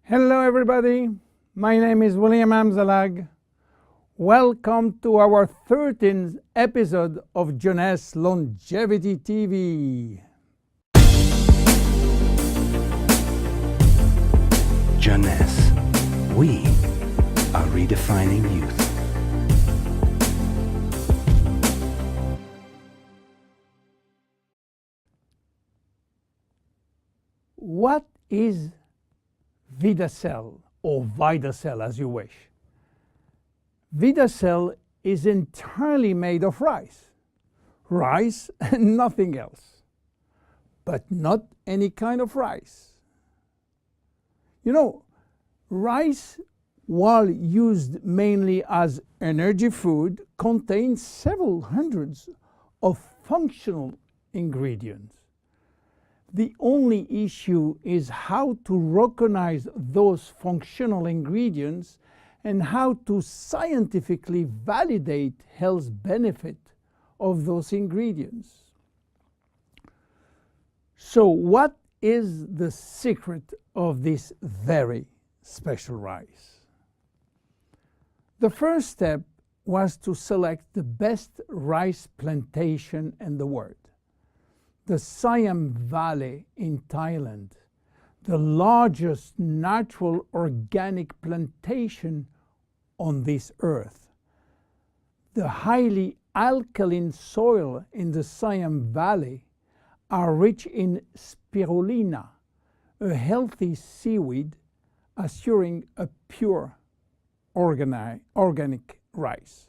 Hello everybody, my name is William Amzalag. Welcome to our 13th episode of Jeunesse Longevity TV. Jeunesse, we are redefining youth. What is VidaCell, or VidaCell as you wish? VidaCell is entirely made of rice. Rice and nothing else. But not any kind of rice. You know, rice, while used mainly as energy food, contains several hundreds of functional ingredients. The only issue is how to recognize those functional ingredients and how to scientifically validate health benefit of those ingredients. So what is the secret of this very special rice? The first step was to select the best rice plantation in the world. The Siam Valley in Thailand, the largest natural organic plantation on this earth. The highly alkaline soil in the Siam Valley are rich in spirulina, a healthy seaweed assuring a pure organic rice.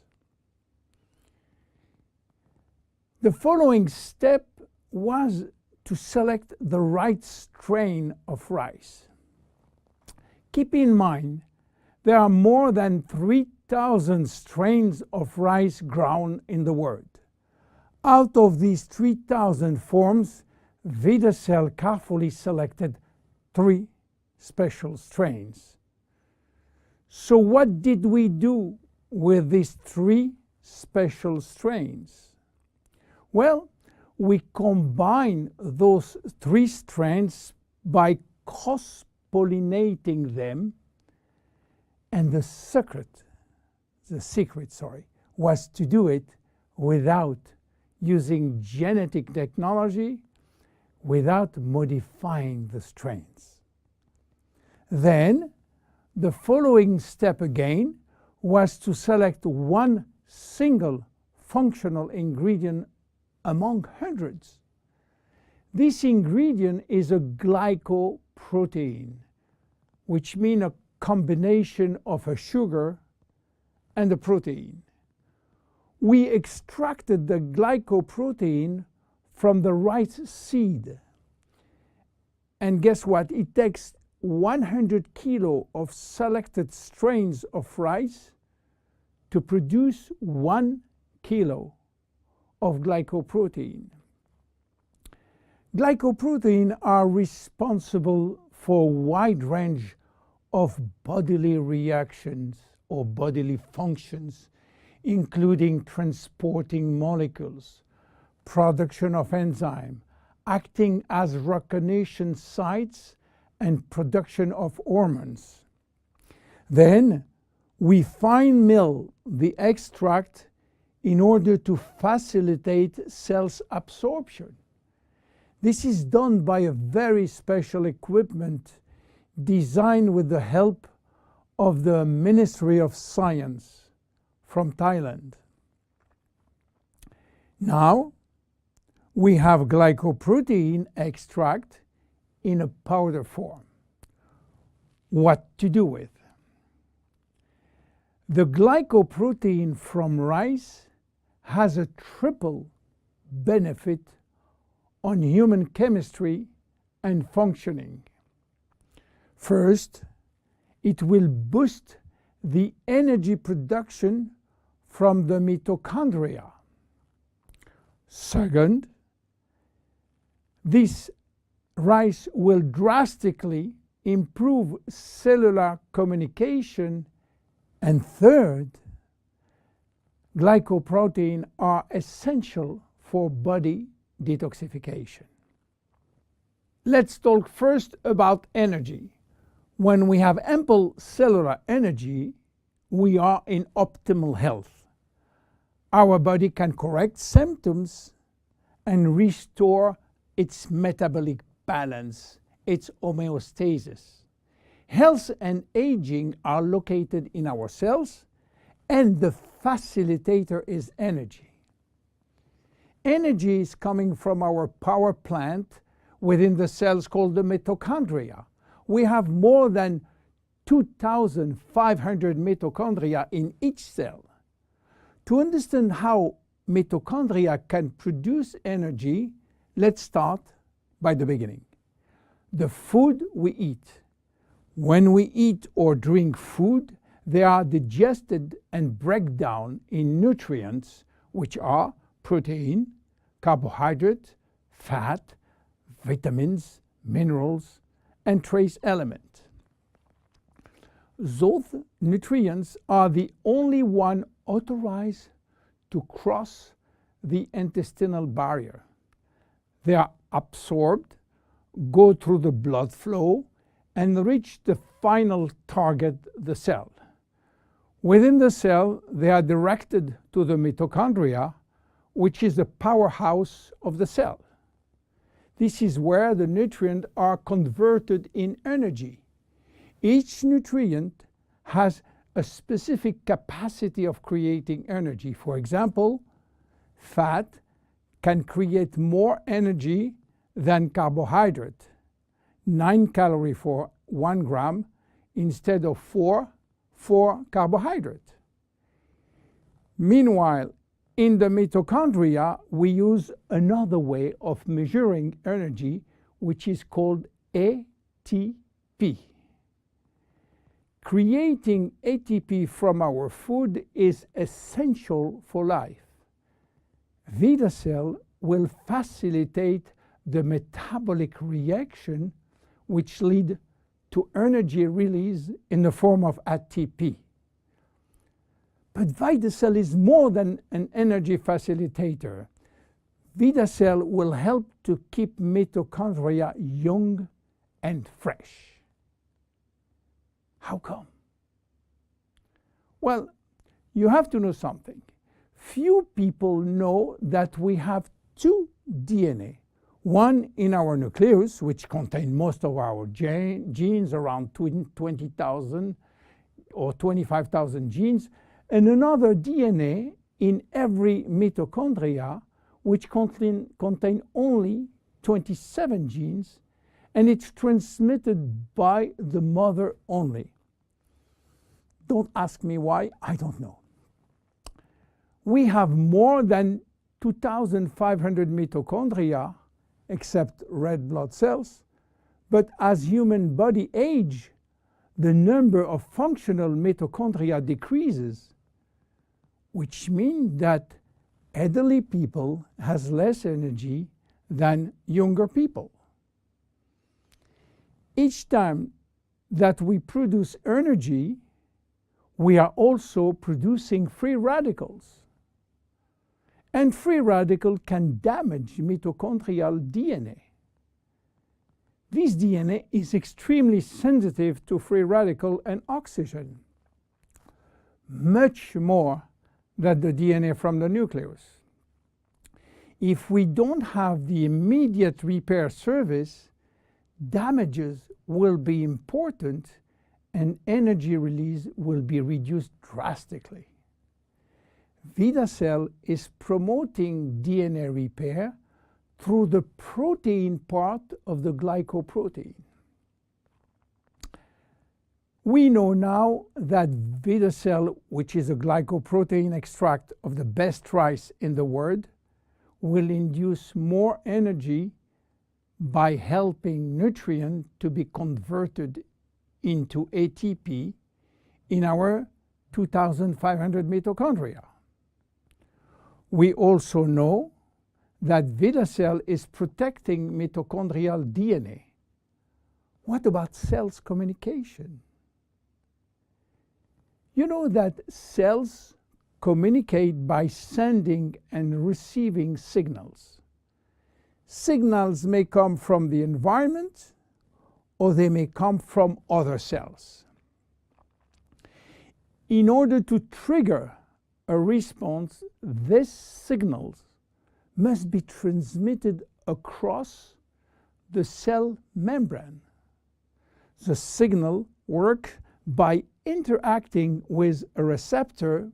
The following step was to select the right strain of rice. Keep in mind, there are more than 3,000 strains of rice grown in the world. Out of these 3,000 forms, VidaCell carefully selected 3 special strains. So what did we do with these 3 special strains? Well, we combine those 3 strains by cross-pollinating them, and the secret was to do it without using genetic technology, without modifying the strains. Then, the following step again was to select one single functional ingredient among hundreds. This ingredient is a glycoprotein, which means a combination of a sugar and a protein. We extracted the glycoprotein from the rice seed. And guess what? It takes 100 kilo of selected strains of rice to produce 1 kilo of glycoprotein. Glycoprotein are responsible for a wide range of bodily reactions or bodily functions, including transporting molecules, production of enzyme, acting as recognition sites, and production of hormones. Then we fine mill the extract in order to facilitate cells absorption. This is done by a very special equipment designed with the help of the Ministry of Science from Thailand. Now we have glycoprotein extract in a powder form. What to do with? The glycoprotein from rice has a triple benefit on human chemistry and functioning. First, it will boost the energy production from the mitochondria. Second, this rice will drastically improve cellular communication. And third, glycoprotein are essential for body detoxification. Let's talk first about energy. When we have ample cellular energy, we are in optimal health. Our body can correct symptoms and restore its metabolic balance, its homeostasis. Health and aging are located in our cells, and the facilitator is energy. Energy is coming from our power plant within the cells called the mitochondria. We have more than 2,500 mitochondria in each cell. To understand how mitochondria can produce energy, let's start by the beginning. The food we eat. When we eat or drink food, they are digested and break down in nutrients, which are protein, carbohydrate, fat, vitamins, minerals, and trace elements. Those nutrients are the only one authorized to cross the intestinal barrier. They are absorbed, go through the blood flow, and reach the final target, the cell. Within the cell, they are directed to the mitochondria, which is the powerhouse of the cell. This is where the nutrients are converted in energy. Each nutrient has a specific capacity of creating energy. For example, fat can create more energy than carbohydrate, 9 calories for 1 gram instead of 4 for carbohydrate. Meanwhile, in the mitochondria, we use another way of measuring energy, which is called ATP. Creating ATP from our food is essential for life. VitaCell will facilitate the metabolic reaction which lead to energy release in the form of ATP. But VitaCell is more than an energy facilitator. VitaCell will help to keep mitochondria young and fresh. How come? Well, you have to know something. Few people know that we have two DNA. One in our nucleus, which contains most of our genes, around 20,000 or 25,000 genes, and another DNA in every mitochondria, which contain only 27 genes, and it's transmitted by the mother only. Don't ask me why, I don't know. We have more than 2,500 mitochondria, except red blood cells, but as human body age, the number of functional mitochondria decreases, which means that elderly people has less energy than younger people. Each time that we produce energy, we are also producing free radicals. And free radical can damage mitochondrial DNA. This DNA is extremely sensitive to free radical and oxygen, much more than the DNA from the nucleus. If we don't have the immediate repair service, damages will be important and energy release will be reduced drastically. VitaCell is promoting DNA repair through the protein part of the glycoprotein. We know now that VitaCell, which is a glycoprotein extract of the best rice in the world, will induce more energy by helping nutrients to be converted into ATP in our 2,500 mitochondria. We also know that VitaCell is protecting mitochondrial DNA. What about cells communication? You know that cells communicate by sending and receiving signals. Signals may come from the environment or they may come from other cells. In order to trigger a response, these signals must be transmitted across the cell membrane. The signal works by interacting with a receptor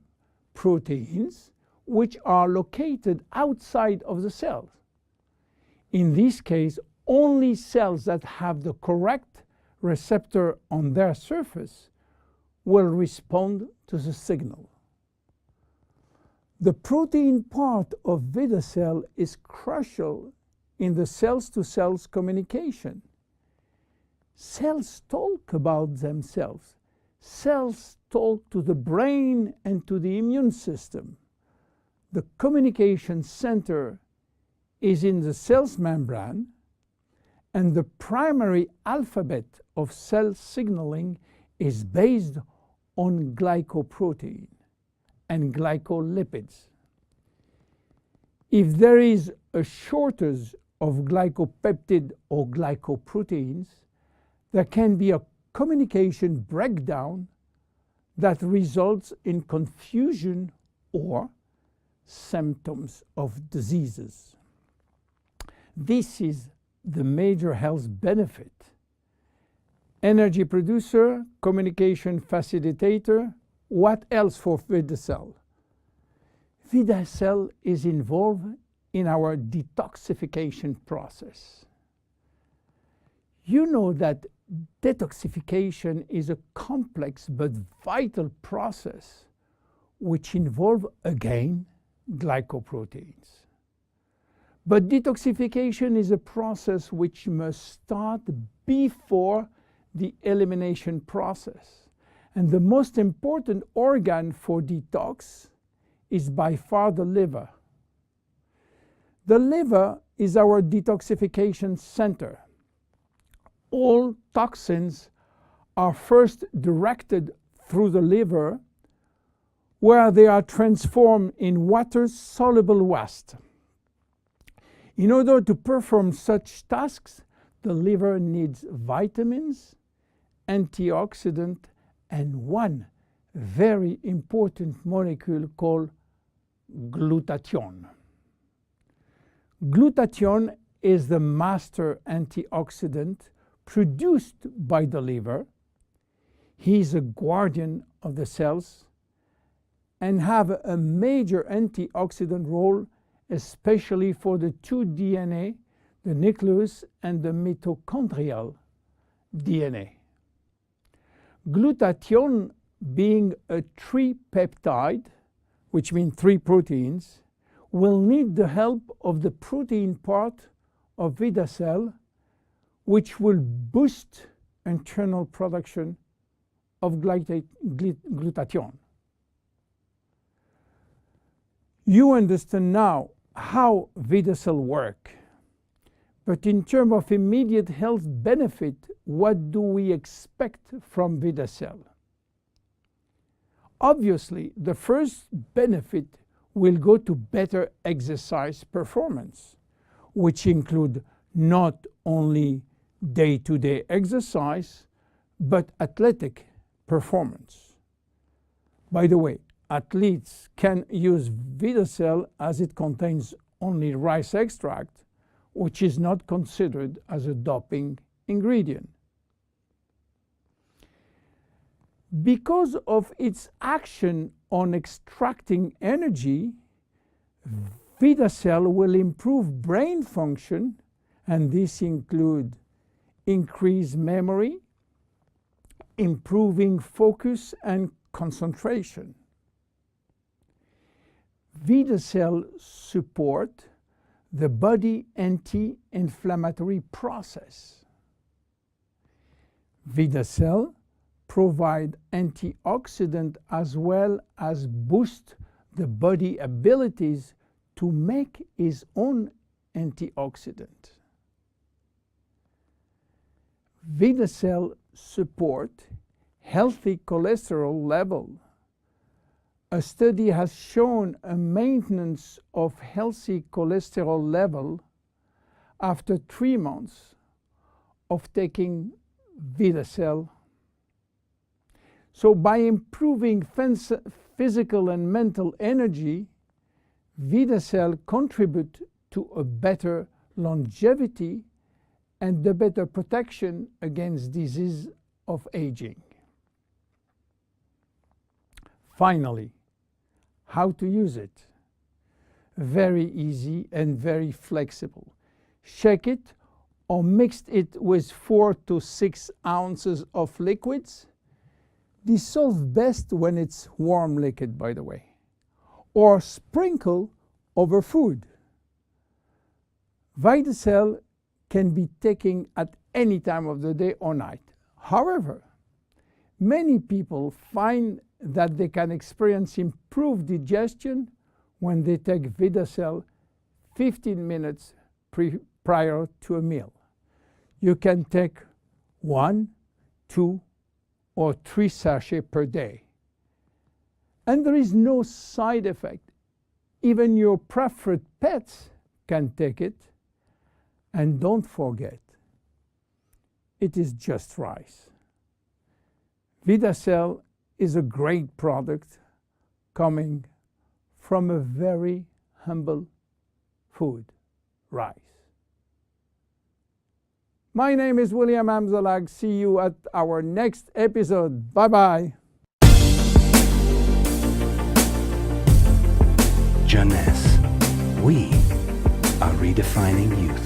proteins which are located outside of the cells. In this case, only cells that have the correct receptor on their surface will respond to the signal. The protein part of Veda cell is crucial in the cells-to-cells communication. Cells talk about themselves. Cells talk to the brain and to the immune system. The communication center is in the cell's membrane, and the primary alphabet of cell signaling is based on glycoprotein and glycolipids. If there is a shortage of glycopeptide or glycoproteins, there can be a communication breakdown that results in confusion or symptoms of diseases. This is the major health benefit. Energy producer, communication facilitator. What else for Veda cell? Veda cell is involved in our detoxification process. You know that detoxification is a complex but vital process which involves, again, glycoproteins. But detoxification is a process which must start before the elimination process. And the most important organ for detox is by far the liver. The liver is our detoxification center. All toxins are first directed through the liver, where they are transformed in water-soluble waste. In order to perform such tasks, the liver needs vitamins, antioxidants, and one very important molecule called glutathione. Glutathione is the master antioxidant produced by the liver. He is a guardian of the cells and have a major antioxidant role, especially for the two DNA, the nucleus and the mitochondrial DNA. Glutathione, being a tripeptide, which means 3 proteins, will need the help of the protein part of Veda cell, which will boost internal production of glutathione. You understand now how Veda cell work. But in terms of immediate health benefit, what do we expect from Veda cell? Obviously, the first benefit will go to better exercise performance, which include not only day-to-day exercise, but athletic performance. By the way, athletes can use Veda cell as it contains only rice extract, which is not considered as a doping ingredient. Because of its action on extracting energy, Veda cell will improve brain function, and this includes increased memory, improving focus and concentration. Veda cell support the body anti-inflammatory process. Veda cell provide antioxidant as well as boost the body abilities to make its own antioxidant. Veda cell support healthy cholesterol level. A study has shown a maintenance of healthy cholesterol level after 3 months of taking VitaCell. So by improving physical and mental energy, VitaCell contribute to a better longevity and the better protection against disease of aging. Finally, how to use it? Very easy and very flexible. Shake it or mix it with 4 to 6 ounces of liquids. Dissolve best when it's warm liquid, by the way. Or sprinkle over food. VitaCell can be taken at any time of the day or night. However, many people find that they can experience improved digestion when they take VitaCell 15 minutes prior to a meal. You can take 1, 2, or 3 sachets per day. And there is no side effect. Even your preferred pets can take it. And don't forget, it is just rice. VitaCell is a great product coming from a very humble food, rice. My name is William Amzalag. See you at our next episode. Bye-bye. Jeunesse. We are redefining youth.